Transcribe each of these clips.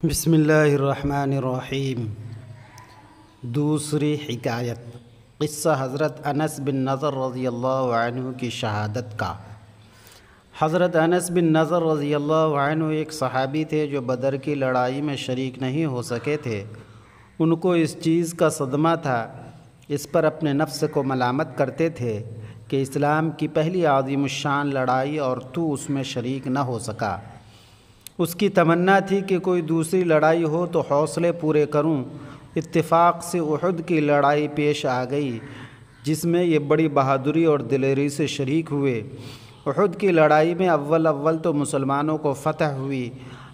بسم اللہ الرحمن الرحیم۔ دوسری حکایت، قصہ حضرت انس بن نضر رضی اللہ عنہ کی شہادت کا۔ حضرت انس بن نضر رضی اللہ عنہ ایک صحابی تھے جو بدر کی لڑائی میں شریک نہیں ہو سکے تھے۔ ان کو اس چیز کا صدمہ تھا، اس پر اپنے نفس کو ملامت کرتے تھے کہ اسلام کی پہلی عظیم الشان لڑائی اور تو اس میں شریک نہ ہو سکا۔ اس کی تمنا تھی کہ کوئی دوسری لڑائی ہو تو حوصلے پورے کروں۔ اتفاق سے احد کی لڑائی پیش آ گئی جس میں یہ بڑی بہادری اور دلیری سے شریک ہوئے۔ احد کی لڑائی میں اول تو مسلمانوں کو فتح ہوئی،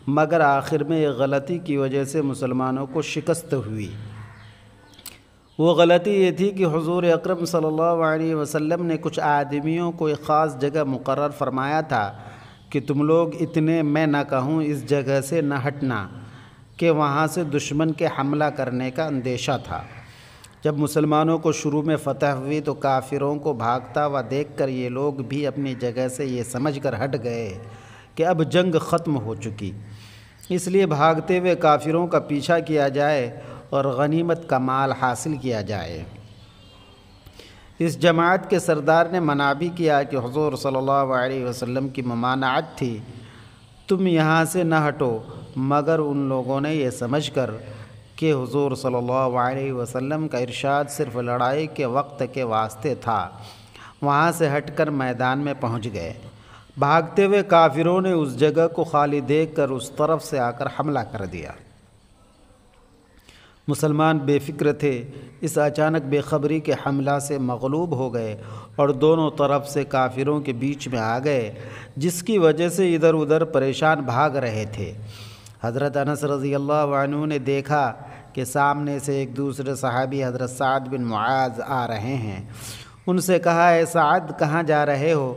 مگر آخر میں ایک غلطی کی وجہ سے مسلمانوں کو شکست ہوئی۔ وہ غلطی یہ تھی کہ حضور اکرم صلی اللہ علیہ وسلم نے کچھ آدمیوں کو ایک خاص جگہ مقرر فرمایا تھا کہ تم لوگ اتنے میں نہ کہوں اس جگہ سے نہ ہٹنا، کہ وہاں سے دشمن کے حملہ کرنے کا اندیشہ تھا۔ جب مسلمانوں کو شروع میں فتح ہوئی تو کافروں کو بھاگتا ہوا دیکھ کر یہ لوگ بھی اپنی جگہ سے یہ سمجھ کر ہٹ گئے کہ اب جنگ ختم ہو چکی، اس لیے بھاگتے ہوئے کافروں کا پیچھا کیا جائے اور غنیمت کا مال حاصل کیا جائے۔ اس جماعت کے سردار نے منع بھی کیا کہ حضور صلی اللہ علیہ وسلم کی ممانعت تھی، تم یہاں سے نہ ہٹو، مگر ان لوگوں نے یہ سمجھ کر کہ حضور صلی اللہ علیہ وسلم کا ارشاد صرف لڑائی کے وقت کے واسطے تھا، وہاں سے ہٹ کر میدان میں پہنچ گئے۔ بھاگتے ہوئے کافروں نے اس جگہ کو خالی دیکھ کر اس طرف سے آ کر حملہ کر دیا۔ مسلمان بے فکر تھے، اس اچانک بے خبری کے حملہ سے مغلوب ہو گئے اور دونوں طرف سے کافروں کے بیچ میں آ گئے، جس کی وجہ سے ادھر ادھر پریشان بھاگ رہے تھے۔ حضرت انس رضی اللہ عنہ نے دیکھا کہ سامنے سے ایک دوسرے صحابی حضرت سعد بن معاذ آ رہے ہیں۔ ان سے کہا، اے سعد، کہاں جا رہے ہو؟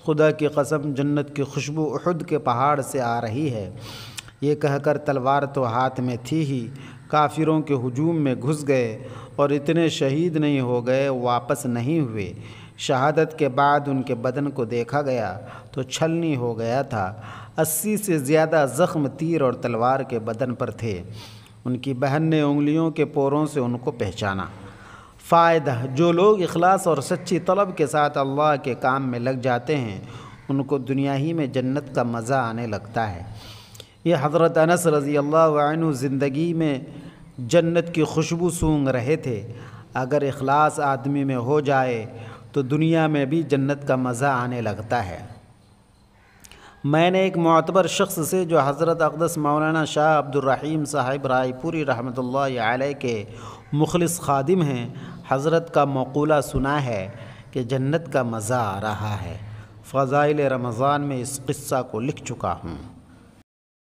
خدا کی قسم جنت کی خوشبو احد کے پہاڑ سے آ رہی ہے۔ یہ کہہ کر تلوار تو ہاتھ میں تھی ہی، کافروں کے ہجوم میں گھس گئے اور اتنے شہید نہیں ہو گئے، واپس نہیں ہوئے۔ شہادت کے بعد ان کے بدن کو دیکھا گیا تو چھلنی ہو گیا تھا، 80 سے زیادہ زخم تیر اور تلوار کے بدن پر تھے۔ ان کی بہن نے انگلیوں کے پوروں سے ان کو پہچانا۔ فائدہ، جو لوگ اخلاص اور سچی طلب کے ساتھ اللہ کے کام میں لگ جاتے ہیں ان کو دنیا ہی میں جنت کا مزہ آنے لگتا ہے۔ یہ حضرت انس رضی اللہ عنہ زندگی میں جنت کی خوشبو سونگھ رہے تھے۔ اگر اخلاص آدمی میں ہو جائے تو دنیا میں بھی جنت کا مزہ آنے لگتا ہے۔ میں نے ایک معتبر شخص سے جو حضرت اقدس مولانا شاہ عبد الرحیم صاحب رائے پوری رحمۃ اللہ علیہ کے مخلص خادم ہیں، حضرت کا مقولہ سنا ہے کہ جنت کا مزہ آ رہا ہے۔ فضائل رمضان میں اس قصہ کو لکھ چکا ہوں۔